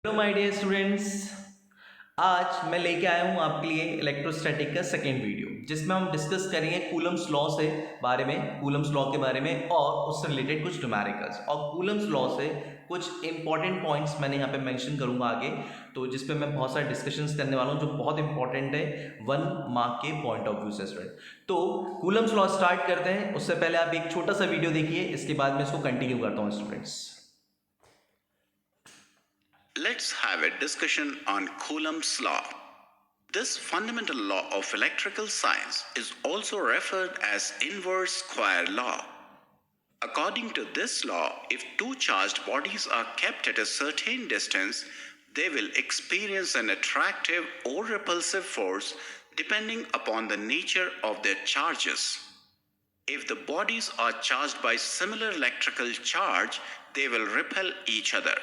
Hello my dear students. आज मैं लेके आया हूँ आपके लिए इलेक्ट्रोस्टैटिक का सेकेंड वीडियो, जिसमें हम डिस्कस करेंगे कूलम्स लॉ से बारे में, कूलम्स लॉ के बारे में और उससे रिलेटेड कुछ न्यूमेरिकल्स और कूलम्स लॉ से कुछ इंपॉर्टेंट पॉइंट्स मैंने यहाँ पे मेंशन करूँगा आगे, तो जिस पे मैं बहुत सारे डिस्कशंस करने वाला हूँ जो बहुत इंपॉर्टेंट है 1 मार्क के पॉइंट ऑफ व्यू से स्टूडेंट। तो कूलम्स लॉ स्टार्ट करते हैं, उससे पहले आप एक छोटा सा वीडियो देखिए, इसके बाद मैं इसको कंटिन्यू करता हूँ students. Let's have a discussion on Coulomb's law. This fundamental law of electrical science is also referred as inverse square law. According to this law, if two charged bodies are kept at a certain distance, they will experience an attractive or repulsive force depending upon the nature of their charges. If the bodies are charged by similar electrical charge, they will repel each other.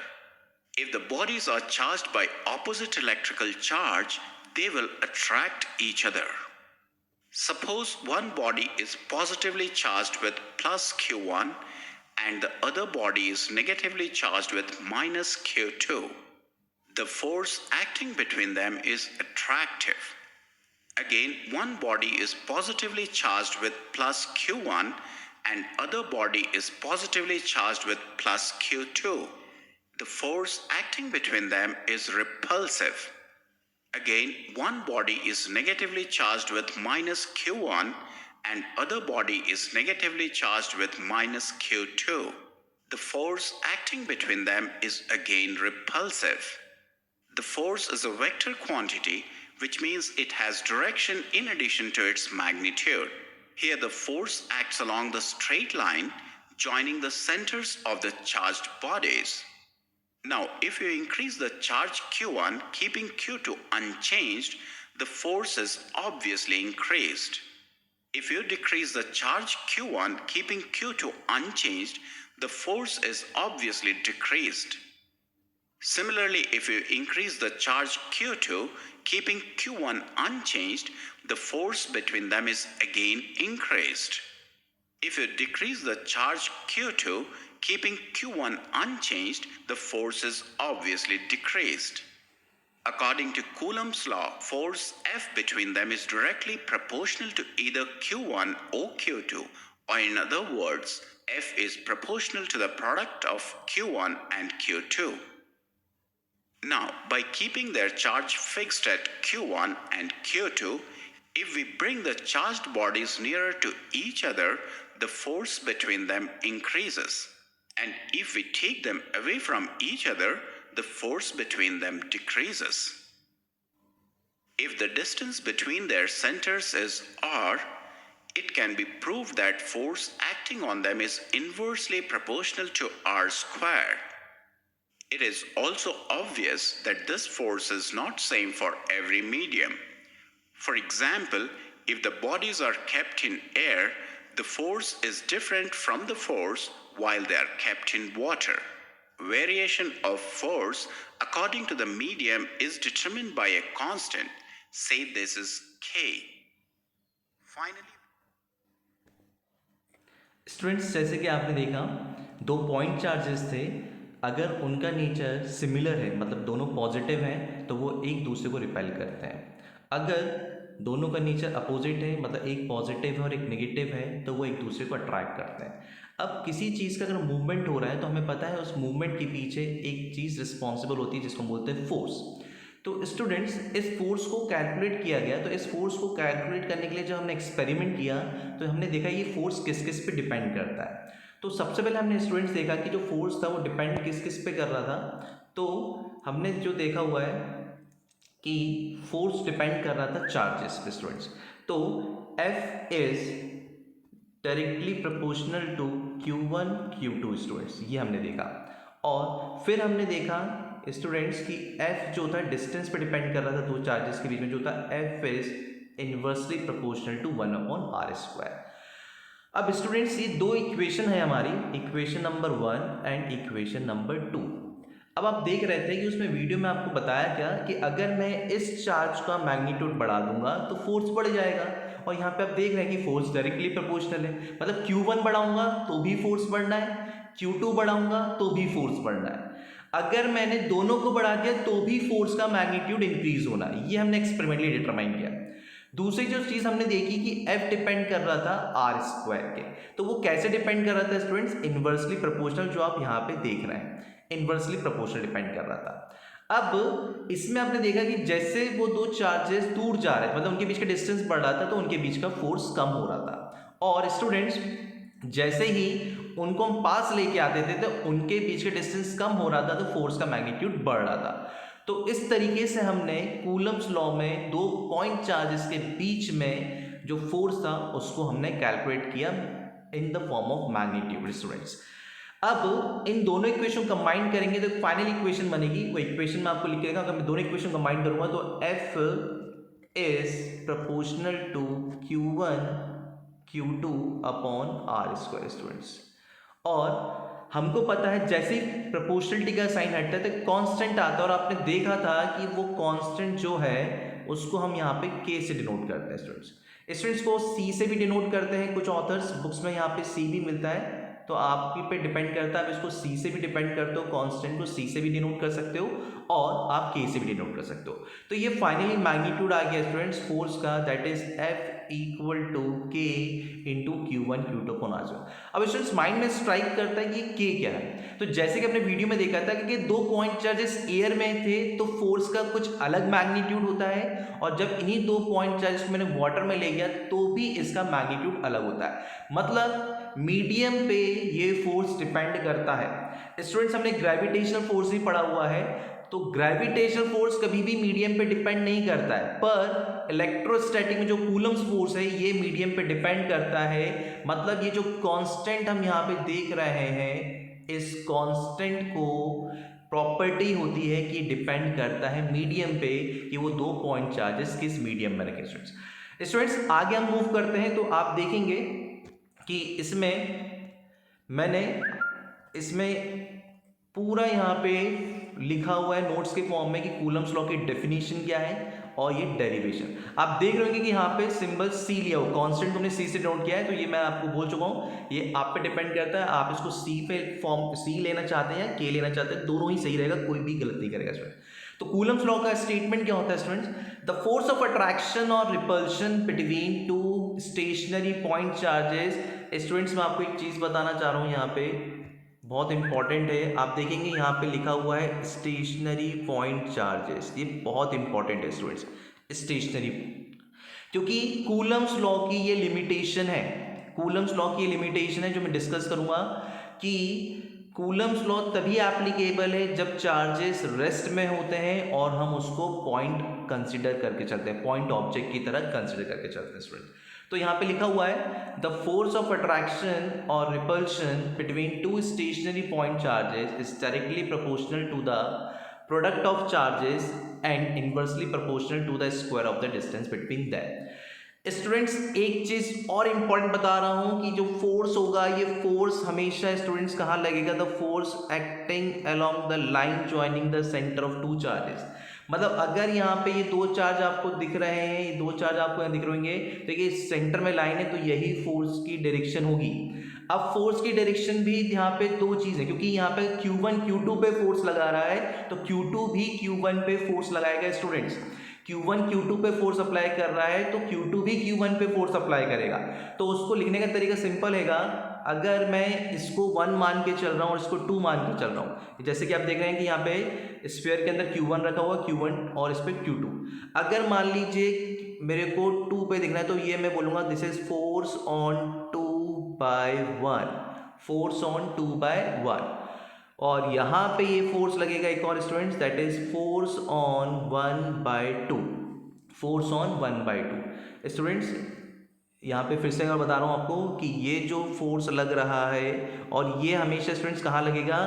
If the bodies are charged by opposite electrical charge, they will attract each other. Suppose one body is positively charged with plus Q1 and the other body is negatively charged with minus Q2. The force acting between them is attractive. Again, one body is positively charged with plus Q1 and other body is positively charged with plus Q2. The force acting between them is repulsive. Again, one body is negatively charged with minus Q1 and other body is negatively charged with minus Q2. The force acting between them is again repulsive. The force is a vector quantity, which means it has direction in addition to its magnitude. Here the force acts along the straight line, joining the centers of the charged bodies. Now, if you increase the charge Q1, keeping Q2 unchanged, the force is obviously increased. If you decrease the charge Q1, keeping Q2 unchanged, the force is obviously decreased. Similarly, if you increase the charge Q2, keeping Q1 unchanged, the force between them is again increased. If you decrease the charge Q2, keeping Q1 unchanged, the force is obviously decreased. According to Coulomb's law, force F between them is directly proportional to either Q1 or Q2, or in other words, F is proportional to the product of Q1 and Q2. Now, by keeping their charge fixed at Q1 and Q2, if we bring the charged bodies nearer to each other, the force between them increases. And if we take them away from each other, the force between them decreases. If the distance between their centers is r, it can be proved that force acting on them is inversely proportional to r squared. It is also obvious that this force is not same for every medium. For example, if the bodies are kept in air, the force is different from the force while they are kept in water. Variation of force according to the medium is determined by a constant. Say this is K. Finally, students, जैसे कि आपने देखा दो point charges थे, अगर उनका nature similar है, मतलब दोनों पॉजिटिव हैं, तो वो एक दूसरे को रिपेल करते हैं। अगर दोनों का नेचर अपोजिट है, मतलब एक पॉजिटिव है और एक नेगेटिव है, तो वो एक दूसरे को अट्रैक्ट करते हैं। अब किसी चीज़ का अगर मूवमेंट हो रहा है तो हमें पता है उस मूवमेंट के पीछे एक चीज़ रिस्पॉन्सिबल होती है जिसको बोलते हैं फोर्स। तो स्टूडेंट्स, इस फोर्स को कैलकुलेट किया गया, तो इस फोर्स को कैलकुलेट करने के लिए जब हमने एक्सपेरिमेंट किया तो हमने देखा ये फोर्स किस किस पे डिपेंड करता है। तो सबसे पहले हमने स्टूडेंट्स देखा कि जो फोर्स था वो डिपेंड किस किस पे कर रहा था। तो हमने जो देखा हुआ है कि फोर्स डिपेंड कर रहा था चार्जेस पे स्टूडेंट्स। तो F is directly proportional to Q1 Q2 students, ये हमने देखा। और फिर हमने देखा स्टूडेंट्स कि F जो था डिस्टेंस पे डिपेंड कर रहा था दो चार्जेस के बीच में, जो था F is inversely proportional to 1/r²। अब स्टूडेंट्स, ये दो इक्वेशन है हमारी, equation number 1 and equation number 2। अब आप देख रहे थे कि उसमें वीडियो में आपको बताया क्या कि अगर मैं इस चार्ज का मैग्नीट्यूड बढ़ा दूंगा तो फोर्स बढ़ जाएगा, और यहाँ पे आप देख रहे हैं कि फोर्स डायरेक्टली प्रोपोर्शनल है, मतलब Q1 बढ़ाऊंगा तो भी फोर्स बढ़ना है, Q2 बढ़ाऊंगा तो भी फोर्स बढ़ना है। अगर मैंने दोनों को बढ़ा दिया तो भी फोर्स का मैग्नीट्यूड इंक्रीज होना, ये हमने एक्सपेरिमेंटली डिटरमाइन किया। दूसरी जो चीज हमने देखी कि F डिपेंड कर रहा था आर स्क्वायर के, तो वो कैसे डिपेंड कर रहा था स्टूडेंट्स? इनवर्सली प्रोपोर्शनल, जो आप यहाँ पे देख रहे हैं, इनवर्सली प्रोपोर्शनल डिपेंड कर रहा था। अब इसमें आपने देखा कि जैसे वो दो चार्जेस दूर जा रहे थे, मतलब उनके बीच का डिस्टेंस बढ़ रहा था, तो उनके बीच का फोर्स कम हो रहा था। और स्टूडेंट्स जैसे ही उनको हम पास लेके आते थे तो उनके बीच का डिस्टेंस कम हो रहा था, तो फोर्स का मैग्नीट्यूड बढ़ रहा था। तो इस तरीके से हमने कूलम्स लॉ में दो पॉइंट चार्जेस के बीच में जो फोर्स था उसको हमने कैलकुलेट किया in the form of magnitude students. अब इन दोनों इक्वेशन कंबाइन करेंगे तो फाइनल इक्वेशन बनेगी, वो इक्वेशन में आपको लिखेगा। अगर मैं दोनों इक्वेशन कंबाइन करूंगा तो F is proportional to Q1 Q2 upon R square students. और हमको पता है जैसे ही प्रोपोर्शनलिटी का साइन हटता है तो कांस्टेंट आता है, और आपने देखा था कि वो कांस्टेंट जो है उसको हम यहाँ पे K से डिनोट करते हैं स्टूडेंट्स को C से भी डिनोट करते हैं, कुछ ऑथर्स बुक्स में यहाँ पे C भी मिलता है, तो आपके पे डिपेंड करता है। आप इसको C से भी डिपेंड करते हो, कांस्टेंट को C से भी डिनोट कर सकते हो और आप K से भी डिनोट कर सकते हो। तो ये फाइनली मैग्नीट्यूड आ गया स्टूडेंट्स फोर्स का, that is F equal to K into Q1 Q2 upon R। अब स्टूडेंट्स माइंड में स्ट्राइक करता है कि K क्या है। तो जैसे कि अपने वीडियो में देखा था कि दो पॉइंट चार्जेस एयर में थे तो फोर्स का कुछ अलग मैग्नीट्यूड होता है, और जब इन्हीं दो पॉइंट चार्जेस को मैंने वाटर में ले गया तो भी इसका मैग्नीट्यूड अलग होता है। मतलब मीडियम पे ये फोर्स डिपेंड करता है। स्टूडेंट्स हमने ग्रेविटेशनल फोर्स भी पढ़ा हुआ है, तो ग्रेविटेशनल फोर्स कभी भी मीडियम पे डिपेंड नहीं करता है, पर इलेक्ट्रोस्टैटिक में जो कूलम्स फोर्स है ये मीडियम पे डिपेंड करता है। मतलब ये जो कांस्टेंट हम यहाँ पे देख रहे हैं, इस कांस्टेंट को प्रॉपर्टी होती है कि डिपेंड करता है मीडियम पे कि वो दो पॉइंट चार्जेस किस मीडियम में रखें। स्टूडेंट्स आगे हम मूव करते हैं तो आप देखेंगे कि इसमें पूरा यहाँ पे लिखा हुआ है नोट्स के फॉर्म में कि कूलम्स लॉ की डेफिनेशन क्या है और ये डेरिवेशन। आप देख रहे होंगे कि यहाँ पे सिंबल C लिया हो, कांस्टेंट तुमने C से डिनोट किया है, तो ये मैं आपको बोल चुका हूँ, ये आप पे डिपेंड करता है। आप इसको C पे फॉर्म C लेना चाहते हैं या K लेना चाहते हैं, दोनों ही सही रहेगा, कोई भी गलत नहीं करेगा स्टूडेंट। तो कूलम्स लॉ का स्टेटमेंट क्या होता है students? The force of attraction और repulsion between two stationary point charges. Students मैं आपको एक चीज बताना चाह रहा हूँ, यहाँ पे बहुत इंपॉर्टेंट है। आप देखेंगे यहाँ पे लिखा हुआ है स्टेशनरी पॉइंट चार्जेस, ये बहुत इंपॉर्टेंट है स्टूडेंट्स, स्टेशनरी, क्योंकि कूलम्स लॉ की ये लिमिटेशन है। कूलम्स लॉ की लिमिटेशन है जो मैं डिस्कस करूंगा कि कूलम्स लॉ तभी एप्लीकेबल है जब चार्जेस रेस्ट में होते हैं और हम उसको पॉइंट कंसिडर करके चलते हैं, पॉइंट ऑब्जेक्ट की तरह कंसिडर करके चलते हैं स्टूडेंट। तो यहाँ पे लिखा हुआ है द फोर्स ऑफ अट्रैक्शन और repulsion between two stationary point charges is directly proportional to the product of charges and inversely proportional to the square of the distance between that. Students एक चीज और इंपॉर्टेंट बता रहा हूं कि जो force होगा ये फोर्स हमेशा स्टूडेंट्स कहाँ लगेगा? The force acting along the line joining the centre of two charges. मतलब अगर यहाँ पे ये दो चार्ज आपको दिख रहे हैं, ये दो चार्ज आपको यहाँ दिख रहे होंगे, तो ये सेंटर में लाइन है, तो यही फोर्स की डायरेक्शन होगी। अब फोर्स की डायरेक्शन भी यहाँ पे दो चीजें, क्योंकि यहाँ पे Q1 Q2 पे फोर्स लगा रहा है तो Q2 भी Q1 पे फोर्स लगाएगा स्टूडेंट्स। Q1 Q2 पे फोर्स अप्लाई कर रहा है तो Q2 भी Q1 पे फोर्स अप्लाई करेगा। तो उसको लिखने का तरीका सिंपल हैगा, अगर मैं इसको 1 मान के चल रहा हूँ और इसको 2 मान के चल रहा हूँ, जैसे कि आप देख रहे हैं कि यहाँ पे स्फीयर के अंदर Q1 रखा हुआ, Q1 और इस पे Q2। अगर मान लीजिए मेरे को 2 पे दिखना है तो ये मैं बोलूँगा this is force on 2/1, force on 2/1। और यहाँ पे ये फोर्स लगेगा एक और students, that is force on 1/2, force on 1/2। Students यहाँ पे फिर से अगर बता रहा हूँ आपको कि ये जो फोर्स लग रहा है और ये हमेशा स्टूडेंट्स कहाँ लगेगा?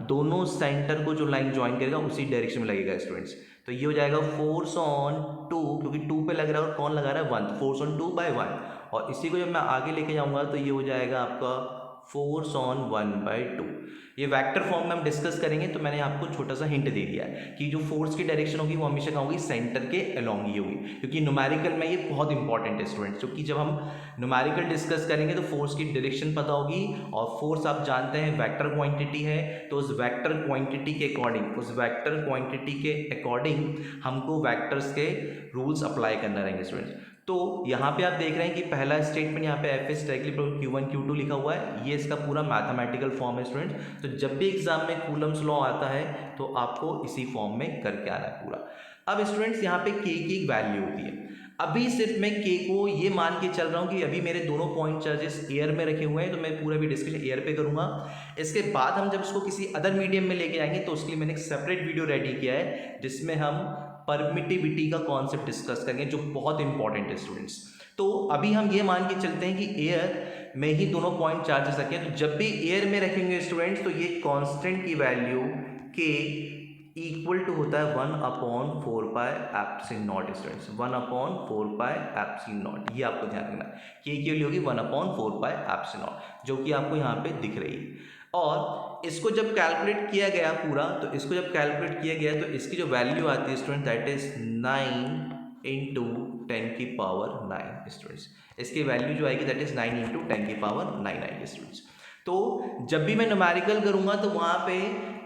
दोनों सेंटर को जो लाइन ज्वाइन करेगा उसी डायरेक्शन में लगेगा स्टूडेंट्स। तो ये हो जाएगा फोर्स ऑन 2, क्योंकि 2 पे लग रहा है और कौन लगा रहा है? 1, फोर्स ऑन 2/1। और इसी को जब मैं आगे लेके जाऊँगा तो ये हो जाएगा आपका फोर्स ऑन 1/2। ये वेक्टर फॉर्म में हम डिस्कस करेंगे, तो मैंने आपको छोटा सा हिंट दे दिया है कि जो फोर्स की डायरेक्शन होगी वो हमेशा कहाँ होगी, सेंटर के अलोंग ही होगी, क्योंकि न्यूमेरिकल में ये बहुत इंपॉर्टेंट है स्टूडेंट्स, क्योंकि जब हम न्यूमेरिकल डिस्कस करेंगे तो फोर्स की डायरेक्शन पता होगी, और फोर्स आप जानते हैं वेक्टर क्वांटिटी है, तो उस वेक्टर क्वांटिटी के अकॉर्डिंग हमको वेक्टर्स के रूल्स अप्लाई करना रहेंगे स्टूडेंट्स। तो यहाँ पे आप देख रहे हैं कि पहला स्टेटमेंट यहाँ पे F is directly Q1 Q2 लिखा हुआ है, ये इसका पूरा मैथमेटिकल फॉर्म है स्टूडेंट्स। तो जब भी एग्जाम में कूलम्स लॉ आता है तो आपको इसी फॉर्म में करके आना है पूरा। अब स्टूडेंट्स यहाँ पे K की एक वैल्यू होती है, अभी सिर्फ मैं K को ये मान के चल रहा हूँ कि अभी मेरे दोनों पॉइंट चार्जेस एयर में रखे हुए हैं, तो मैं पूरा भी डिस्कशन एयर पे करूँगा। इसके बाद हम जब इसको किसी अदर मीडियम में लेके जाएंगे तो उसके लिए मैंने एक सेपरेट वीडियो रेडी किया है जिसमें हम परमिटिविटी का कॉन्सेप्ट डिस्कस करेंगे, जो बहुत इंपॉर्टेंट है स्टूडेंट्स। तो अभी हम ये मान के चलते हैं कि एयर में ही दोनों पॉइंट चार्जेस रखे हैं, तो जब भी एयर में रखेंगे स्टूडेंट्स तो ये कांस्टेंट की वैल्यू K इक्वल टू होता है 1/4 pi epsilon not students, 1/4 pi epsilon not, ये आपको ध्यान रखना है। K की वैल्यू होगी 1/4 पाई एप्सिलॉन नॉट, जो कि आपको यहाँ पे दिख रही है। और इसको जब कैलकुलेट किया गया पूरा, तो इसको जब कैलकुलेट किया गया तो इसकी जो वैल्यू आती है स्टूडेंट दैट इज 9 इंटू 10 की पावर 9 स्टूडेंट्स, इसकी वैल्यू जो आएगी दैट इज 9 इंटू 10 की पावर 9 आएगी स्टूडेंट्स। तो जब भी मैं न्यूमेरिकल करूंगा तो वहां पे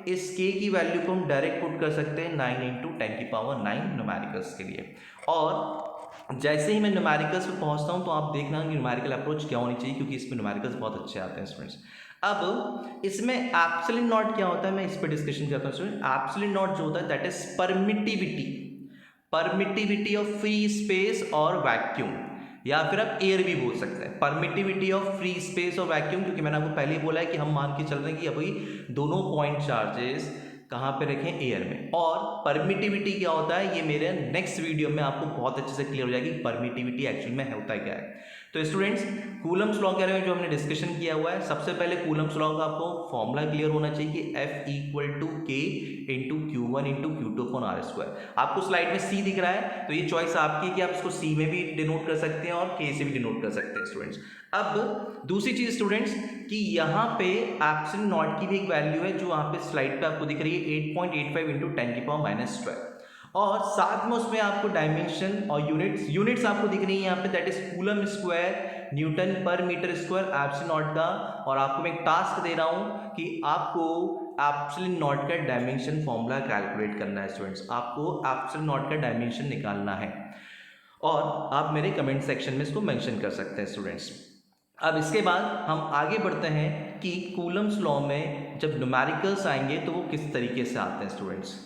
इस K की वैल्यू को हम डायरेक्ट पुट कर सकते हैं 9 इंटू 10 की पावर 9 न्यूमेरिकल्स के लिए। और जैसे ही मैं न्यूमेरिकल्स पे पहुंचता हूं तो आप देखना कि न्यूमेरिकल अप्रोच क्या होनी चाहिए, क्योंकि इसमें न्यूमेरिकल्स बहुत अच्छे आते हैं स्टूडेंट्स। अब इसमें एप्सिलॉन नॉट क्या होता है, मैं इस पर डिस्कशन करता हूँ स्टूडेंट। एप्सिलॉन नॉट जो होता है that is permittivity of free space और वैक्यूम, या फिर आप एयर भी बोल सकते हैं, परमिटिविटी ऑफ फ्री स्पेस और वैक्यूम, क्योंकि मैंने आपको पहले ही बोला है कि हम मान के चल रहे हैं कि अभी दोनों पॉइंट चार्जेस कहाँ पे रखें, एयर में। और परमिटिविटी क्या होता है ये मेरे नेक्स्ट वीडियो में आपको बहुत अच्छे से क्लियर हो जाएगी, परमिटिविटी एक्चुअल में होता है क्या है। तो स्टूडेंट्स कूलम्स लॉ के बारे में जो हमने डिस्कशन किया हुआ है, सबसे पहले कूलम्स लॉ का आपको फॉर्मूला क्लियर होना चाहिए कि F equal to K into Q1 into Q2 upon R square. आपको स्लाइड में C दिख रहा है, तो ये चॉइस आपकी है कि आप इसको C में भी डिनोट कर सकते हैं और K से भी डिनोट कर सकते हैं स्टूडेंट्स। अब दूसरी चीज स्टूडेंट्स कि यहाँ पे एप्सिलॉन नॉट की भी एक वैल्यू है जो वहाँ पे स्लाइड पे आपको दिख रही है 8.85 इंटू 10 की पावर -12, और साथ में उसमें आपको डायमेंशन और यूनिट्स आपको दिख रही है यहाँ पे that is coulomb square Newton पर मीटर स्क्वायर एप्सिलॉन नॉट का। और आपको मैं एक टास्क दे रहा हूँ कि आपको एप्सिलॉन नॉट का डायमेंशन फॉर्मूला कैलकुलेट करना है स्टूडेंट्स, आपको एप्सिलॉन नॉट का डायमेंशन निकालना है, और आप मेरे कमेंट सेक्शन में इसको मेंशन कर सकते हैं स्टूडेंट्स। अब इसके बाद हम आगे बढ़ते हैं कि कूलम्स लॉ में जब न्यूमेरिकल्स आएंगे तो वो किस तरीके से आते हैं स्टूडेंट्स।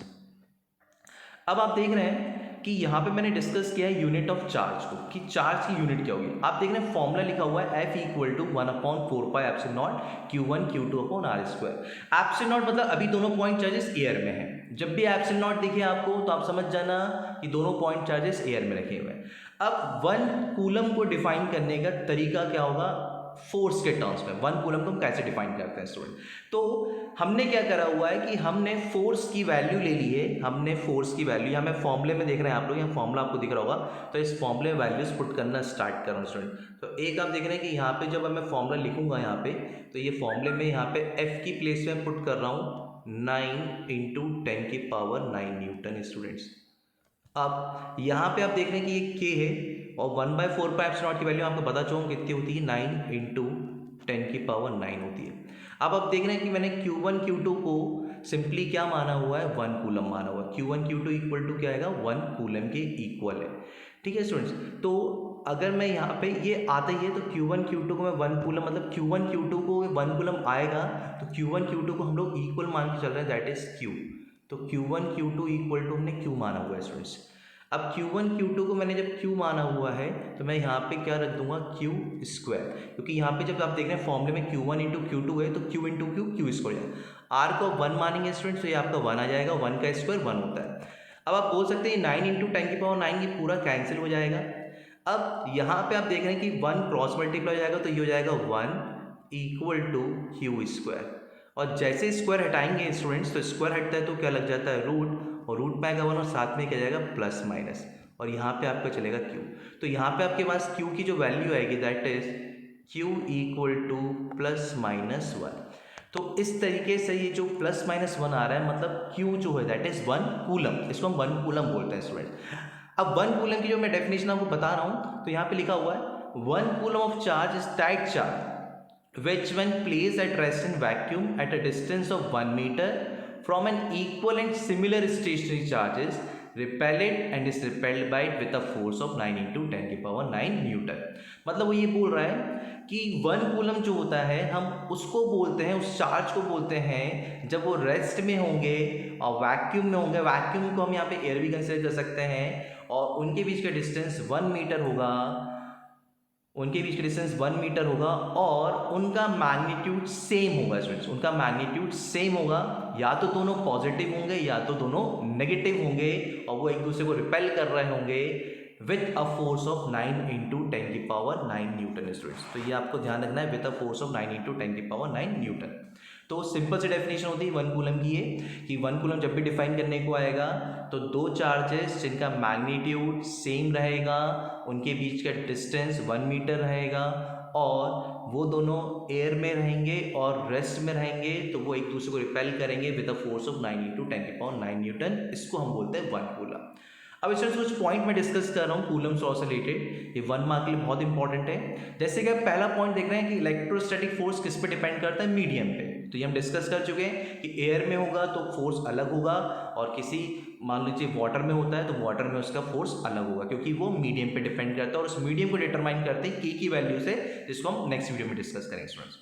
अब आप देख रहे हैं कि यहाँ पे मैंने डिस्कस किया है यूनिट ऑफ चार्ज को, कि चार्ज की यूनिट क्या होगी। आप देख रहे हैं फॉर्मूला लिखा हुआ है F equal to 1/4 pi epsilon naught Q1 Q2 upon R square. Epsilon naught मतलब अभी दोनों पॉइंट चार्जेस एयर में हैं, जब भी एप्सिलॉन नॉट दिखे आपको तो आप समझ जाना कि दोनों पॉइंट चार्जेस एयर में रखे हुए हैं। अब 1 कूलम को डिफाइन करने का तरीका क्या होगा, फोर्स के टर्म्स में 1 कूलम को हम कैसे डिफाइन करते हैं स्टूडेंट। तो हमने क्या करा हुआ है कि हमने फोर्स की वैल्यू ले ली है, हमने फोर्स की वैल्यू यहाँ मैं फॉर्मूले में देख रहे हैं आप लोग, यहाँ फॉर्मूला आपको दिख रहा होगा, तो इस फॉर्मूले में वैल्यूज पुट करना स्टार्ट कर रहा हूँ स्टूडेंट। तो एक आप देख रहे हैं कि यहाँ पे जब मैं फॉर्मूला लिखूंगा यहाँ पे, तो ये फॉर्मूले में यहाँ पे F की प्लेस में पुट कर रहा हूँ 9 इंटू 10 की पावर 9 न्यूटन स्टूडेंट्स। अब यहाँ पे आप देख रहे हैं कि ये K है, और 1/4 पाई एप्सिलॉन नॉट की वैल्यू आपको पता चलो कितनी होती है, 9 इंटू 10 की पावर 9 होती है। अब आप देख रहे हैं कि मैंने Q1 Q2 को सिंपली क्या माना हुआ है, 1 कूलम माना हुआ है। Q1 Q2 इक्वल टू क्या आएगा, 1 कूलम के इक्वल है, ठीक है स्टूडेंट्स। तो अगर मैं यहाँ पे ये आता ही है तो Q1 Q2 को मैं 1 कूलम मतलब Q1 Q2 को 1 कूलम आएगा, तो Q1 Q2 को हम लोग इक्वल मान के चल रहे हैं दैट इज Q। तो Q1 Q2 इक्वल टू हमने Q माना हुआ है स्टूडेंट्स। अब Q1 Q2 को मैंने जब Q माना हुआ है तो मैं यहाँ पे क्या रख दूंगा, Q स्क्वायर, क्योंकि यहाँ पे जब आप देख रहे हैं फॉर्मूले में Q1 इंटू Q2 है तो Q इंटू Q स्क्वायर जाएगा। R को 1 मानेंगे स्टूडेंट्स तो ये आपका 1 आ जाएगा, 1 का स्क्वायर 1 होता है। अब आप बोल सकते हैं 9 इंटू 10 की पावर 9 ये पूरा कैंसिल हो जाएगा। अब यहाँ पे आप देख रहे हैं कि 1 क्रॉस मल्टीप्लाई हो जाएगा तो ये हो जाएगा 1 इक्वल टू Q स्क्वायर, और जैसे स्क्वायर हटाएंगे स्टूडेंट्स तो स्क्वायर हटता है तो क्या लग जाता है रूट, और रूट पाएगा 1 और साथ में क्या जाएगा प्लस माइनस, और यहाँ पे आपका चलेगा Q। तो यहाँ पे आपके पास Q की जो वैल्यू आएगी that is Q equal two plus minus 1। तो इस तरीके से ये जो प्लस माइनस वन आ रहा है, मतलब Q जो है दैट इज 1 कूलम, इसको हम 1 कूलम बोलते हैं स्टूडेंट। अब 1 कूलम की जो मैं डेफिनेशन आपको बता रहा हूँ, तो यहाँ पे लिखा हुआ है 1 coulomb of charge is tight charge which when placed at rest in vacuum at a distance of 1 meter from an equal and similar stationary charges repel it and is repelled by it with a force of 9 into 10 की power 9 Newton. मतलब वो ये बोल रहा है कि 1 coulomb जो होता है हम उसको बोलते हैं, उस चार्ज को बोलते हैं जब वो रेस्ट में होंगे और वैक्यूम में होंगे। वैक्यूम को हम यहाँ पे एयर भी कंसिडर कर सकते हैं, और उनके बीच का डिस्टेंस 1 मीटर होगा, उनके बीच का डिस्टेंस 1 मीटर होगा, और उनका मैग्नीट्यूड सेम होगा स्टूडेंट्स, उनका मैग्नीट्यूड सेम होगा। या तो दोनों पॉजिटिव होंगे या तो दोनों नेगेटिव होंगे, और वो एक दूसरे को रिपेल कर रहे होंगे with a force of 9 into 10 की पावर 9 न्यूटन स्टूडेंट्स। तो ये आपको ध्यान रखना है, with a force of 9 into 10 की पावर 9 न्यूटन। तो सिंपल सी डेफिनेशन होती है 1 कूलम की, ये कि 1 कूलम जब भी डिफाइन करने को आएगा तो दो चार्जेस जिनका मैग्नीट्यूड सेम रहेगा, उनके बीच का डिस्टेंस 1 मीटर रहेगा, और वो दोनों एयर में रहेंगे और रेस्ट में रहेंगे, तो वो एक दूसरे को रिपेल करेंगे with a force of 9 into 10 की पावर 9 न्यूटन। इसको हम बोलते हैं 1 कूलम। अब इसमें कुछ पॉइंट मैं डिस्कस कर रहा हूँ कूलम्स लॉ से रिलेटेड, ये 1 मार्क के लिए बहुत इंपॉर्टेंट है। जैसे कि आप पहला पॉइंट देख रहे हैं कि इलेक्ट्रोस्टैटिक फोर्स किस पे डिपेंड करता है, मीडियम पे। तो ये हम डिस्कस कर चुके हैं कि एयर में होगा तो फोर्स अलग होगा, और किसी मान लीजिए वाटर में होता है तो वाटर में उसका फोर्स अलग होगा, क्योंकि वो मीडियम पे डिपेंड करता है, और उस मीडियम को डिटरमाइन करते हैं के की वैल्यू से, जिसको हम नेक्स्ट वीडियो में डिस्कस करेंगे स्टूडेंट्स।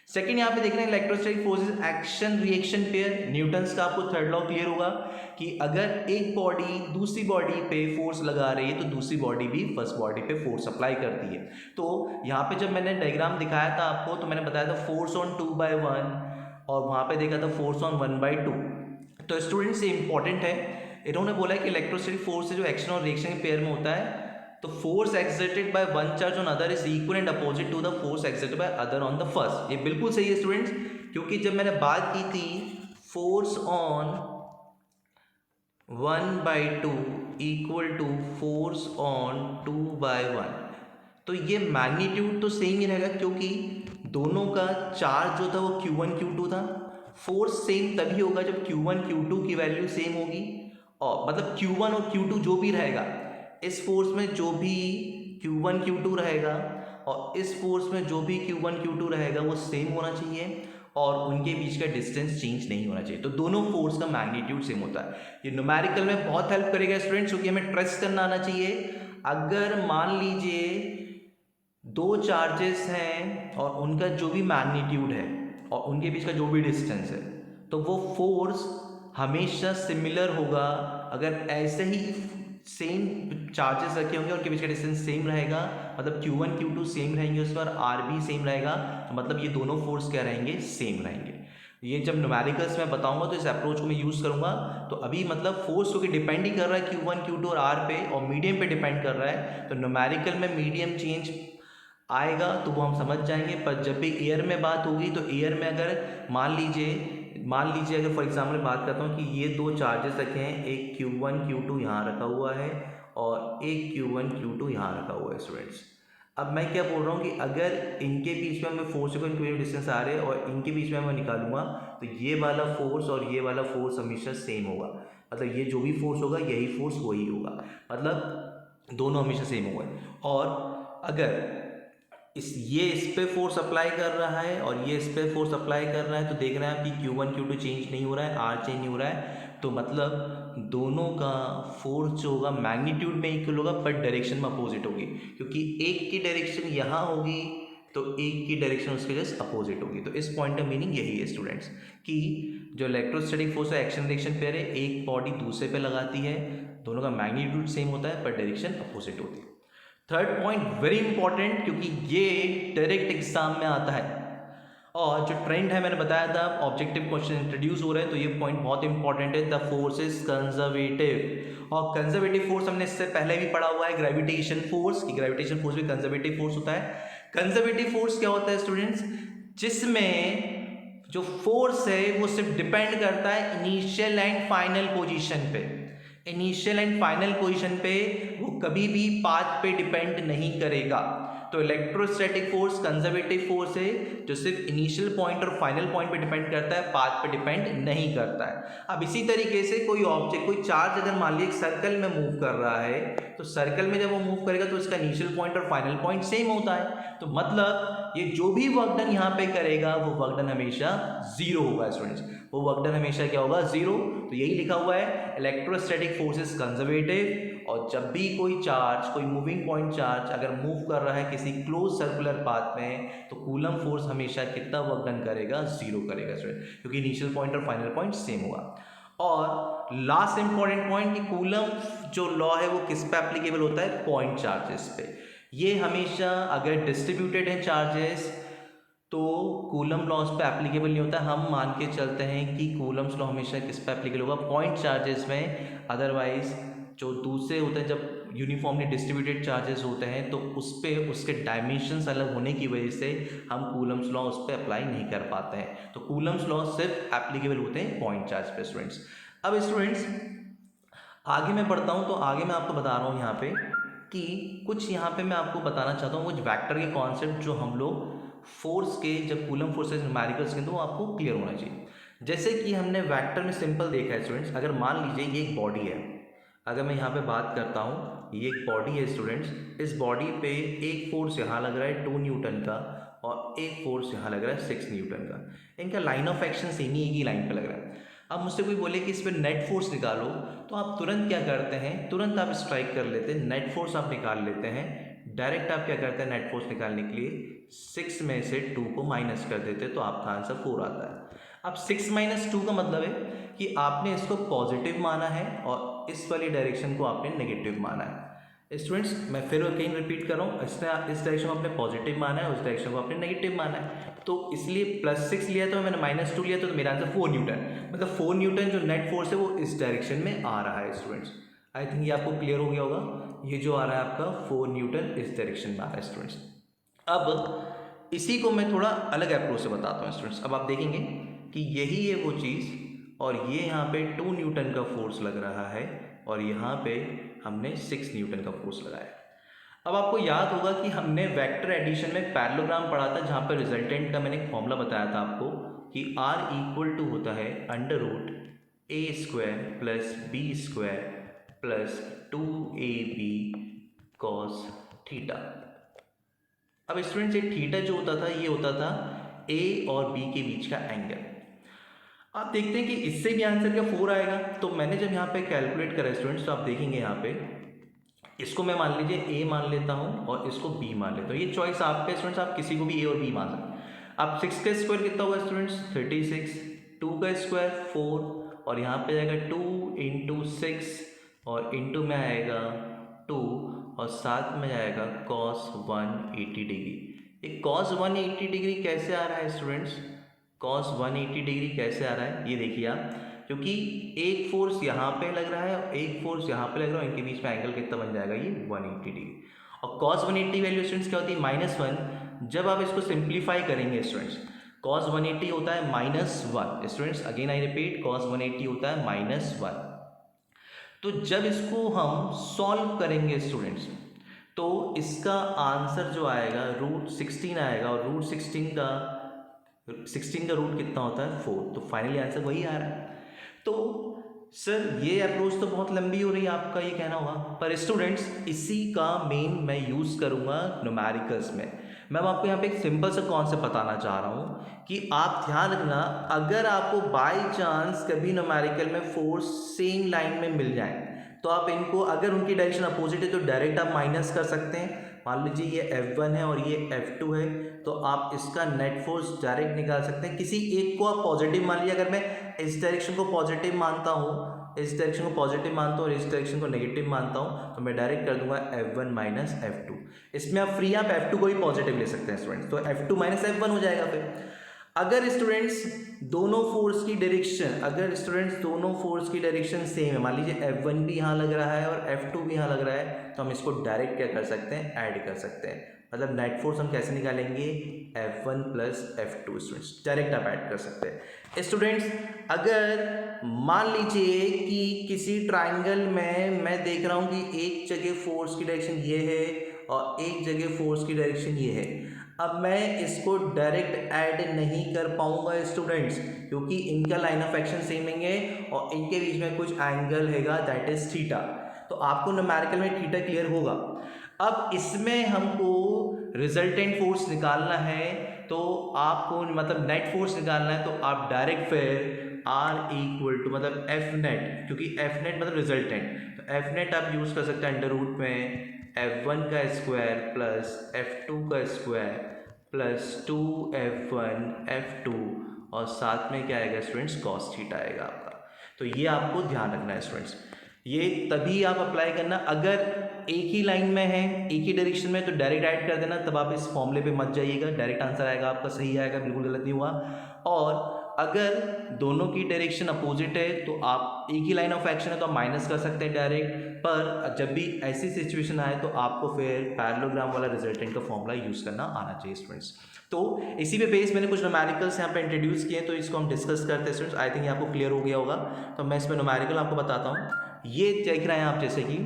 सेकंड यहाँ पे देख रहे हैं electrostatic forces action reaction pair, Newton's का आपको थर्ड लॉ क्लियर होगा कि अगर एक बॉडी दूसरी बॉडी पे फोर्स लगा रही है तो दूसरी बॉडी भी फर्स्ट बॉडी पे फोर्स अप्लाई करती है। तो यहाँ पे जब मैंने डायग्राम दिखाया था आपको, तो मैंने बताया था फोर्स ऑन 2/1, और वहाँ पे देखा था फोर्स ऑन 1/2। तो स्टूडेंट्स ये इंपॉर्टेंट है, इन्होंने बोला है कि इलेक्ट्रोस्टैटिक फोर्स से जो एक्शन और रिएक्शन के पेयर में होता है, तो force exerted by one charge on other is equal and opposite to the force exerted by other on the first. ये बिल्कुल सही है स्टूडेंट्स, क्योंकि जब मैंने बात की थी force on 1/2 equal to force on 2/1, तो ये मैग्नीट्यूड तो सेम ही रहेगा, क्योंकि दोनों का चार्ज जो था वो Q1 Q2 था। फोर्स सेम तभी होगा जब Q1 Q2 की वैल्यू सेम होगी, और मतलब Q1 और Q2 जो भी रहेगा, इस फोर्स में जो भी Q1 Q2 रहेगा और इस फोर्स में जो भी Q1 Q2 रहेगा वो सेम होना चाहिए, और उनके बीच का डिस्टेंस चेंज नहीं होना चाहिए। तो दोनों फोर्स का मैग्नीट्यूड सेम होता है। ये न्यूमेरिकल में बहुत हेल्प करेगा स्टूडेंट्स, क्योंकि हमें ट्रेस करना आना चाहिए। अगर मान लीजिए दो चार्जेस हैं और उनका जो भी मैग्नीट्यूड है और उनके बीच का जो भी डिस्टेंस है, तो वो फोर्स हमेशा सिमिलर होगा। अगर ऐसे ही सेम चार्जेस रखे होंगे, उनके बीच का डिस्टेंस सेम रहेगा, मतलब Q1 Q2 सेम रहेंगे, उस पर R भी सेम रहेगा, तो मतलब ये दोनों फोर्स क्या रहेंगे, सेम रहेंगे। ये जब न्यूमेरिकल्स में बताऊंगा तो इस अप्रोच को मैं यूज़ करूंगा। तो अभी मतलब फोर्स क्योंकि डिपेंड ही कर रहा है Q1 Q2 और R पे, और मीडियम पे डिपेंड कर रहा है, तो न्यूमेरिकल में मीडियम चेंज आएगा तो वो हम समझ जाएंगे। पर जब भी एयर में बात होगी, तो एयर में अगर मान लीजिए अगर फॉर एग्जाम्पल बात करता हूँ कि ये दो चार्जेस रखे हैं, एक Q1 Q2 यहाँ रखा हुआ है और एक Q1 Q2 यहाँ रखा हुआ है स्टूडेंट्स। अब मैं क्या बोल रहा हूँ कि अगर इनके बीच में हमें फोर्स को इनके डिस्टेंस आ रहे हैं और इनके बीच में मैं निकालूंगा, तो ये वाला फोर्स और ये वाला फोर्स हमेशा सेम होगा, मतलब ये जो भी फोर्स होगा यही फोर्स वही होगा, मतलब दोनों हमेशा सेम होगा। और अगर ये इस पे फोर्स अप्लाई कर रहा है और ये इस पे फोर्स अप्लाई कर रहा है, तो देख रहे हैं आप कि Q1 Q2 चेंज नहीं हो रहा है, R चेंज नहीं हो रहा है, तो मतलब दोनों का फोर्स जो होगा मैग्नीट्यूड में इक्वल होगा, पर डायरेक्शन में अपोजिट होगी, क्योंकि एक की डायरेक्शन यहाँ होगी तो एक की डायरेक्शन उसके जस्ट अपोजिट होगी। तो इस पॉइंट का मीनिंग यही है स्टूडेंट्स कि जो इलेक्ट्रोस्टैटिक फोर्स है एक्शन रिएक्शन पेयर है, एक बॉडी दूसरे पे लगाती है, दोनों का मैग्नीट्यूड सेम होता है पर डायरेक्शन अपोजिट होती है। थर्ड पॉइंट वेरी इंपॉर्टेंट, क्योंकि ये डायरेक्ट एग्जाम में आता है, और जो ट्रेंड है मैंने बताया था ऑब्जेक्टिव क्वेश्चन इंट्रोड्यूस हो रहे हैं, तो ये पॉइंट बहुत इंपॉर्टेंट है। द फोर्स इज कंजर्वेटिव, और कंजर्वेटिव फोर्स हमने इससे पहले भी पढ़ा हुआ है ग्रेविटेशन फोर्स, कि ग्रेविटेशन फोर्स भी कंजर्वेटिव फोर्स होता है। कंजर्वेटिव फोर्स क्या होता है स्टूडेंट्स, जिसमें जो फोर्स है वो सिर्फ डिपेंड करता है इनिशियल एंड फाइनल पोजीशन पे। इनिशियल एंड फाइनल पोजीशन पे वो कभी भी पाथ पे डिपेंड नहीं करेगा। तो इलेक्ट्रोस्टैटिक फोर्स कंजर्वेटिव फोर्स है जो सिर्फ इनिशियल पॉइंट और फाइनल पॉइंट पे डिपेंड करता है, पाथ पे डिपेंड नहीं करता है। अब इसी तरीके से कोई ऑब्जेक्ट, कोई चार्ज अगर मान लीजिए एक सर्कल में मूव कर रहा है, तो सर्कल में जब वो मूव करेगा तो इसका इनिशियल पॉइंट और फाइनल पॉइंट सेम होता है। तो मतलब ये जो भी वर्क डन यहाँ पे करेगा वो वर्क डन हमेशा जीरो होगा स्टूडेंट्स, वो वर्क डन हमेशा क्या होगा, जीरो। तो यही लिखा हुआ है इलेक्ट्रोस्टैटिक फोर्स इज कंजर्वेटिव, और जब भी कोई चार्ज, कोई मूविंग पॉइंट चार्ज अगर मूव कर रहा है किसी क्लोज सर्कुलर पाथ में, तो कूलम फोर्स हमेशा कितना वर्क डन करेगा, जीरो करेगा स्टूडेंट, क्योंकि इनिशियल पॉइंट और फाइनल पॉइंट सेम होगा। और लास्ट इंपॉर्टेंट पॉइंट कि कूलम जो लॉ है वो किस पे एप्लीकेबल होता है, पॉइंट चार्जेस पे। ये हमेशा अगर डिस्ट्रीब्यूटेड है चार्जेस तो कूलम लॉस पे एप्लीकेबल नहीं होता। हम मान के चलते हैं कि कूलम्स लॉ हमेशा किस पे एप्लीकेबल होगा, पॉइंट चार्जेस में। अदरवाइज जो दूसरे होते हैं, जब यूनिफॉर्मली डिस्ट्रीब्यूटेड चार्जेस होते हैं तो उस पे उसके डायमेंशंस अलग होने की वजह से हम कूलम्स लॉ उस पर अप्लाई नहीं कर पाते हैं। तो कूलम्स लॉ सिर्फ एप्लीकेबल होते हैं पॉइंट चार्ज पे स्टूडेंट्स। अब स्टूडेंट्स आगे मैं पढ़ता हूँ, तो आगे मैं आपको बता रहा हूँ यहाँ पे कि कुछ यहाँ पे मैं आपको बताना चाहता हूँ कुछ वेक्टर के कॉन्सेप्ट जो हम लोग फोर्स के, जब कूलम फोर्सेस न्यूमेरिकल्स के, तो वो आपको क्लियर होना चाहिए। जैसे कि हमने वेक्टर में सिंपल देखा है स्टूडेंट्स, अगर मान लीजिए ये एक बॉडी है, अगर मैं यहाँ पे बात करता हूँ, ये एक बॉडी है स्टूडेंट्स, इस बॉडी पे एक फोर्स यहाँ लग रहा है 2 न्यूटन का और एक फोर्स यहाँ लग रहा है 6 न्यूटन का। इनका लाइन ऑफ एक्शन सेम ही एक ही लाइन पे लग रहा है। अब मुझसे कोई बोले कि इस पर नेट फोर्स निकालो, तो आप तुरंत क्या करते हैं, तुरंत आप स्ट्राइक कर लेते हैं, नेट फोर्स आप निकाल लेते हैं। डायरेक्ट आप क्या करते हैं, नेट फोर्स निकालने के लिए 6 में से 2 को माइनस कर देते हैं, तो आपका आंसर 4 आता है। अब 6 - 2 का मतलब है कि आपने इसको पॉजिटिव माना है और इस वाली डायरेक्शन को आपने नेगेटिव माना है। स्टूडेंट्स मैं फिर कहीं रिपीट कर रहा हूँ, इस डायरेक्शन को आपने पॉजिटिव माना है, उस डायरेक्शन को आपने नेगेटिव माना है। तो इसलिए +6 लिया तो मैंने -2 लिया, तो मेरा आंसर 4 न्यूटन, मतलब 4 न्यूटन जो नेट फोर्स है वो इस डायरेक्शन में आ रहा है स्टूडेंट्स। आई थिंक ये आपको क्लियर हो गया होगा। ये जो आ रहा है आपका 4 न्यूटन इस डायरेक्शन में आ रहा है स्टूडेंट्स। अब इसी को मैं थोड़ा अलग अप्रोच से बताता हूँ स्टूडेंट्स। अब आप देखेंगे कि यही है वो चीज़, और ये यहाँ पे 2 न्यूटन का फोर्स लग रहा है और यहाँ पे हमने 6 न्यूटन का फोर्स लगाया। अब आपको याद होगा कि हमने वेक्टर एडिशन में पैरेललोग्राम पढ़ा था, जहाँ पर रिजल्टेंट का मैंने एक फॉर्मूला बताया था आपको कि R = होता है √a² + b² + 2ab cos theta. अब स्टूडेंट्स ये थीटा जो होता था, ये होता था a और b के बीच का एंगल। आप देखते हैं कि इससे भी आंसर क्या 4 आएगा। तो मैंने जब यहाँ पे कैलकुलेट करा स्टूडेंट्स, तो आप देखेंगे यहाँ पे इसको मैं मान लीजिए a मान लेता हूँ और इसको b मान लेता हूँ। ये चॉइस आप पे स्टूडेंट्स, आप किसी को भी a और b मान सकते हैं। अब 6 का स्क्वायर कितना होगा स्टूडेंट्स, 36, 2 का स्क्वायर 4, और यहाँ पे जाएगा 2 × 6 और इंटू में आएगा 2 और साथ में जाएगा cos 180 डिग्री। ये cos 180 डिग्री कैसे आ रहा है स्टूडेंट्स, cos 180 डिग्री कैसे आ रहा है, ये देखिए आप, क्योंकि एक फोर्स यहाँ पे लग रहा है और एक फोर्स यहाँ पे लग रहा है, इनके बीच में एंगल कितना बन जाएगा, ये 180 डिग्री। और cos 180 वैल्यू स्टूडेंट्स क्या होती है, -1। जब आप इसको सिंप्लीफाई करेंगे स्टूडेंट्स, cos 180 होता है -1 students, again I repeat, cos 180 होता है -1। तो जब इसको हम सॉल्व करेंगे स्टूडेंट्स, तो इसका आंसर जो आएगा √16 आएगा, और √16 का रूट कितना होता है, 4। तो फाइनली आंसर वही आ रहा है। तो सर ये अप्रोच तो बहुत लंबी हो रही है, आपका ये कहना होगा, पर स्टूडेंट्स इसी का मेन मैं यूज़ करूँगा न्यूमेरिकल्स में। मैं आपको यहाँ पे एक सिंपल सा कॉन्सेप्ट बताना चाह रहा हूँ कि आप ध्यान रखना, अगर आपको बाय चांस कभी न्यूमेरिकल में फोर्स सेम लाइन में मिल जाए, तो आप इनको, अगर उनकी डायरेक्शन अपोजिट है तो डायरेक्ट आप माइनस कर सकते हैं। मान लीजिए ये F1 है और ये F2 है, तो आप इसका नेट फोर्स डायरेक्ट निकाल सकते हैं। किसी एक को आप पॉजिटिव मान लीजिए, अगर मैं इस डायरेक्शन को पॉजिटिव मानता हूँ, इस डायरेक्शन को पॉजिटिव मानता हूँ और इस डायरेक्शन को नेगेटिव मानता हूँ, तो मैं डायरेक्ट कर दूंगा F1 - F2। इसमें आप फ्री, आप F2 को भी पॉजिटिव ले सकते हैं स्टूडेंट्स, तो F2 - F1 हो जाएगा। फिर अगर स्टूडेंट्स दोनों फोर्स की डायरेक्शन, सेम है, मान लीजिए F1 भी यहाँ लग रहा है और F2 भी यहाँ लग रहा है, तो हम इसको डायरेक्ट क्या कर सकते हैं, ऐड कर सकते हैं। मतलब नेट फोर्स हम कैसे निकालेंगे, F1 + F2 स्टूडेंट्स, डायरेक्ट आप ऐड कर सकते हैं। स्टूडेंट्स अगर मान लीजिए कि किसी ट्राइंगल में मैं देख रहा हूँ कि एक जगह फोर्स की डायरेक्शन ये है और एक जगह फोर्स की डायरेक्शन ये है। अब मैं इसको डायरेक्ट ऐड नहीं कर पाऊंगा स्टूडेंट्स, क्योंकि इनका लाइन ऑफ एक्शन सेम है और इनके बीच में कुछ एंगल हैगा दैट इज थीटा। तो आपको न्यूमेरिकल में थीटा क्लियर होगा। अब इसमें हमको रिजल्टेंट फोर्स निकालना है, तो आपको मतलब नेट फोर्स निकालना है, तो आप डायरेक्ट फिर R इक्वल टू मतलब एफ नेट, क्योंकि एफ नेट मतलब रिजल्टेंट, तो एफ नेट आप यूज कर सकते हैं अंडर रूट में F1 का स्क्वायर प्लस F2 का स्क्वायर प्लस 2F1 F2 और साथ में क्या आएगा स्टूडेंट्स, कॉस थीटा आएगा आपका। तो ये आपको ध्यान रखना है स्टूडेंट्स, ये तभी आप अप्लाई करना। अगर एक ही लाइन में है, एक ही डायरेक्शन में, तो डायरेक्ट ऐड कर देना, तब आप इस फॉर्मूले पे मत जाइएगा, डायरेक्ट आंसर आएगा आपका सही आएगा, बिल्कुल गलत नहीं हुआ। और अगर दोनों की डायरेक्शन अपोजिट है तो आप एक ही लाइन ऑफ एक्शन है तो आप माइनस कर सकते हैं डायरेक्ट, पर जब भी ऐसी सिचुएशन आए तो आपको फिर पैरेललोग्राम वाला रिजल्टेंट का फॉर्मूला यूज़ करना आना चाहिए स्टूडेंट्स। तो इसी पे बेस मैंने कुछ न्यूमेरिकल्स यहाँ पे इंट्रोड्यूस किए, तो इसको हम डिस्कस करते हैं स्टूडेंट्स। आई थिंक आपको क्लियर हो गया होगा। तो मैं इसमें न्यूमेरिकल आपको बताता हूँ। ये देख रहे हैं आप, जैसे कि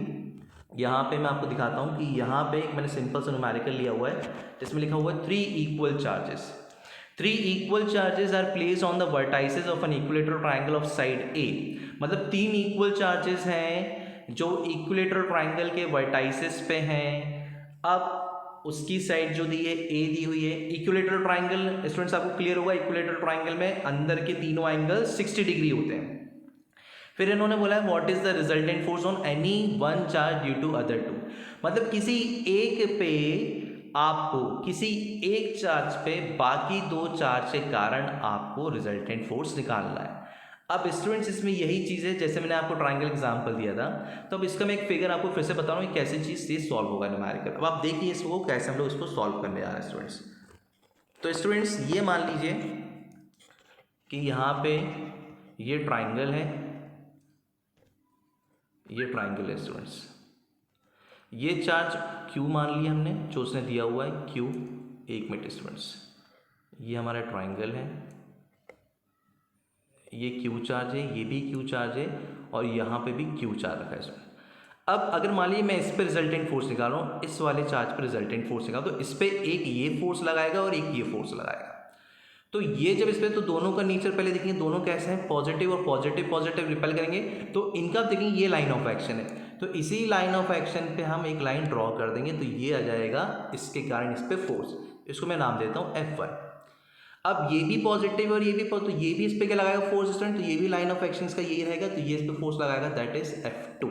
यहाँ पे मैं आपको दिखाता हूँ कि यहाँ पे एक मैंने सिंपल सा न्यूमेरिकल लिया हुआ है, जिसमें लिखा हुआ है 3 equal charges. 3 equal charges are placed on the vertices of an equilateral triangle of side A। मतलब 3 equal charges हैं जो equilateral triangle के vertices पे हैं। अब उसकी साइड जो दी है A दी हुई है। equilateral triangle स्टूडेंट्स आपको क्लियर होगा, equilateral triangle में अंदर के तीनों एंगल 60 डिग्री होते हैं। फिर इन्होंने बोला है what is the resultant force on any one charge due to other two. मतलब किसी एक पे आपको, किसी एक चार्ज पे बाकी दो चार्ज के कारण आपको रिजल्टेंट फोर्स निकालना है। अब स्टूडेंट्स इसमें यही चीज़ है, जैसे मैंने आपको ट्रायंगल एग्जांपल दिया था, तो अब इसका मैं एक फिगर आपको फिर से बता रहा हूँ कैसी चीज़ से सॉल्व होगा न्यूमेरिकल। अब आप देखिए इसको कैसे हम लोग इसको सॉल्व करने जा रहे हैं स्टूडेंट्स। तो स्टूडेंट्स ये मान लीजिए कि यहाँ पे ये ट्राइंगल है, ये ट्राइंगल है स्टूडेंट्स। ये चार्ज Q मान लिया हमने जो उसने दिया हुआ है Q। एक मिनट स्टूडेंट्स, ये हमारा ट्राइंगल है, ये Q चार्ज है, ये भी Q चार्ज है और यहाँ पे भी Q चार्ज रखा है स्टूडेंट। अब अगर मान लीजिए मैं इस पर रिजल्टेंट फोर्स निकाल रहा हूँ, इस वाले चार्ज पर रिजल्टेंट फोर्स निकाल, तो इस पर एक ये फोर्स लगाएगा और एक ये फोर्स लगाएगा। तो ये जब इस पर, तो दोनों का नेचर पहले देखेंगे, दोनों कैसे हैं, पॉजिटिव और पॉजिटिव पॉजिटिव रिपेल करेंगे। तो इनका देखेंगे ये लाइन ऑफ एक्शन है, तो इसी लाइन ऑफ एक्शन पे हम एक लाइन ड्रॉ कर देंगे, तो ये आ जाएगा इसके कारण इस पे फोर्स। इसको मैं नाम देता हूँ F1। अब ये भी पॉजिटिव और ये भी तो ये भी इस पे क्या लगाएगा फोर्स स्टूडेंट, तो ये भी लाइन ऑफ एक्शन का यही रहेगा, तो ये इस पे फोर्स लगाएगा, दैट इज F2।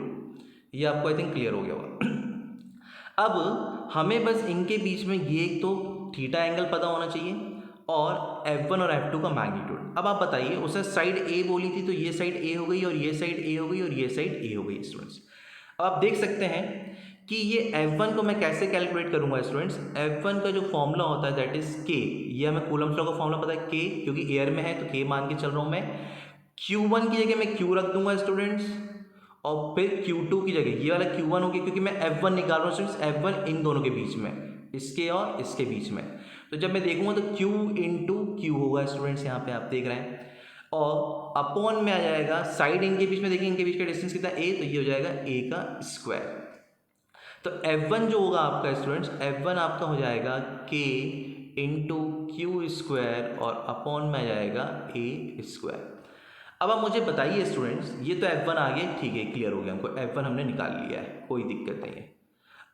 ये आपको आई थिंक क्लियर हो गया होगा। अब हमें बस इनके बीच में ये तो थीटा एंगल पता होना चाहिए और F1 और F2 का मैग्नीट्यूड। अब आप बताइए, उसने साइड A बोली थी, तो ये साइड A हो गई और ये साइड A हो गई और ये साइड A हो गई स्टूडेंट्स। अब आप देख सकते हैं कि ये F1 को मैं कैसे कैलकुलेट करूंगा स्टूडेंट्स। F1 का जो फॉर्मूला होता है दैट इज K। ये हमें कूलम्स लॉ का फॉर्मूला पता है K, क्योंकि एयर में है तो K मान के चल रहा हूं मैं। Q1 की जगह मैं Q रख दूंगा स्टूडेंट्स, और फिर Q2 की जगह ये वाला Q1 हो गया, क्योंकि मैं F1 निकाल रहा हूँ स्टूडेंट्स, F1 इन दोनों के बीच में, इसके और इसके बीच में। तो जब मैं देखूंगा तो Q इंटू Q होगा स्टूडेंट्स, यहाँ पे आप देख रहे हैं, और अपॉन में आ जाएगा साइड इनके बीच में, देखिए इनके बीच का डिस्टेंस कितना A, तो ये हो जाएगा A का स्क्वायर। तो F1 जो होगा आपका स्टूडेंट्स, F1 आपका हो जाएगा K इंटू Q स्क्वायर और अपॉन में आ जाएगा A स्क्वायर। अब आप मुझे बताइए स्टूडेंट्स, ये तो F1 आ गया, ठीक है क्लियर हो गया, हमको F1 हमने निकाल लिया है, कोई दिक्कत नहीं है।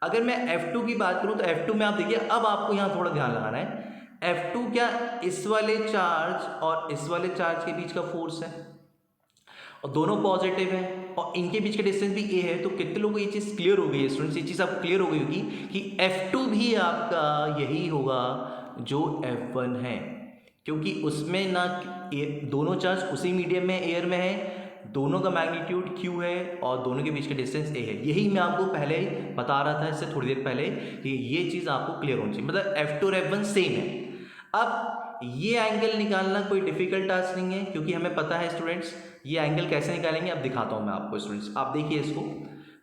अगर मैं F2 की बात करूं तो F2 में आप देखिए, अब आपको यहां थोड़ा ध्यान लगाना है। F2 क्या इस वाले चार्ज और इस वाले चार्ज के बीच का फोर्स है, और दोनों पॉजिटिव है और इनके बीच का डिस्टेंस भी A है। तो कितने लोगों को ये चीज़ क्लियर हो गई है स्टूडेंट्स, ये चीज़ आपको क्लियर हो गई होगी कि F2 भी आपका यही होगा जो F1 है, क्योंकि उसमें ना दोनों चार्ज उसी मीडियम में एयर में है, दोनों का मैग्नीट्यूड Q है और दोनों के बीच का डिस्टेंस A है। यही मैं आपको पहले बता रहा था इससे थोड़ी देर पहले कि ये चीज़ आपको क्लियर होनी चाहिए, मतलब F2 और F1 सेम है। अब ये एंगल निकालना कोई डिफिकल्ट टास्क नहीं है, क्योंकि हमें पता है स्टूडेंट्स ये एंगल कैसे निकालेंगे। अब दिखाता हूँ मैं आपको स्टूडेंट्स, आप देखिए इसको।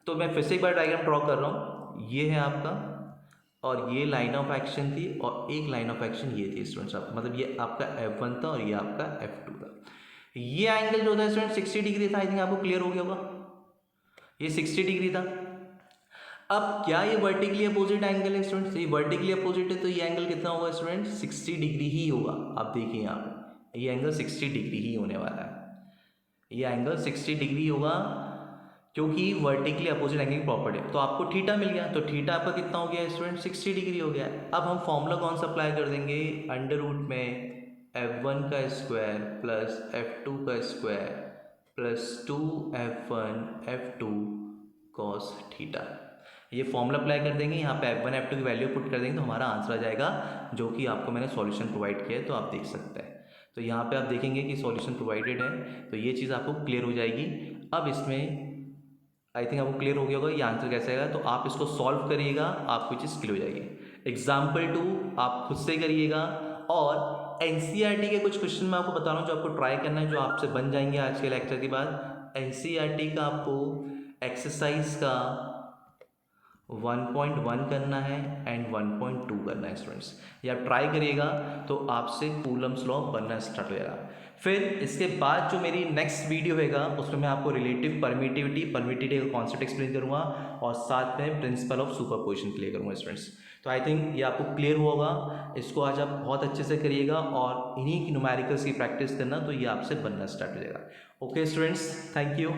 तो मैं फिर से एक बार डायग्राम ड्रॉ कर रहा हूँ, ये है आपका, और ये लाइन ऑफ एक्शन थी और एक लाइन ऑफ एक्शन ये थी स्टूडेंट्स, आप मतलब ये आपका F1 था और ये आपका F2 था। ये एंगल जो था स्टूडेंट 60 डिग्री था, आई थिंक आपको क्लियर हो गया होगा, ये 60 डिग्री था। अब क्या ये वर्टिकली अपोजिट एंगल है स्टूडेंट्स? ये वर्टिकली अपोजिट है तो ये एंगल कितना होगा स्टूडेंट्स? 60 डिग्री ही होगा। आप देखिए यहाँ पे ये एंगल 60 डिग्री ही होने वाला है। ये एंगल 60 डिग्री होगा क्योंकि वर्टिकली अपोजिट एंगल की प्रॉपर्टी है। तो आपको थीटा मिल गया, तो थीटा आपका कितना हो गया स्टूडेंट? 60 डिग्री हो गया। अब हम फॉर्मूला कौन सा अप्लाई कर देंगे? अंडर रूट में f1 का स्क्वायर प्लस f2 का square plus 2f1 f2 cos theta. ये फॉर्मूला अप्लाई कर देंगे, यहाँ पे f1 f2 की वैल्यू पुट कर देंगे तो हमारा आंसर आ जाएगा, जो कि आपको मैंने सॉल्यूशन प्रोवाइड किया है, तो आप देख सकते हैं। तो यहाँ पे आप देखेंगे कि सॉल्यूशन प्रोवाइडेड है, तो ये चीज़ आपको क्लियर हो जाएगी। अब इसमें आई थिंक आपको क्लियर हो गया होगा ये आंसर कैसे आएगा, तो आप इसको सॉल्व करिएगा, आपको चीज़ क्लियर हो जाएगी। एग्जाम्पल 2 आप खुद से करिएगा, और एनसीईआरटी के कुछ क्वेश्चन मैं आपको बता रहा हूँ जो आपको ट्राई करना है, जो आपसे बन जाएंगे आज के लेक्चर के बाद। एनसीईआरटी का आपको एक्सरसाइज का 1.1 करना है एंड 1.2 करना है स्टूडेंट्स। ये आप ट्राई करिएगा तो आपसे कूलम्स लॉ बनना स्टार्ट हो जाएगा। फिर इसके बाद जो मेरी नेक्स्ट वीडियो होगा उसमें मैं आपको रिलेटिव परमिटिविटी का कॉन्सेप्ट एक्सप्लेन करूँगा, और साथ में प्रिंसिपल ऑफ सुपरपोजिशन क्लियर करूँगा स्टूडेंट्स। तो आई थिंक ये आपको क्लियर होगा। इसको आज आप बहुत अच्छे से करिएगा, और इन्हीं की न्यूमेरिकल्स की प्रैक्टिस करना, तो ये आपसे बनना स्टार्ट हो जाएगा। Okay students, thank you.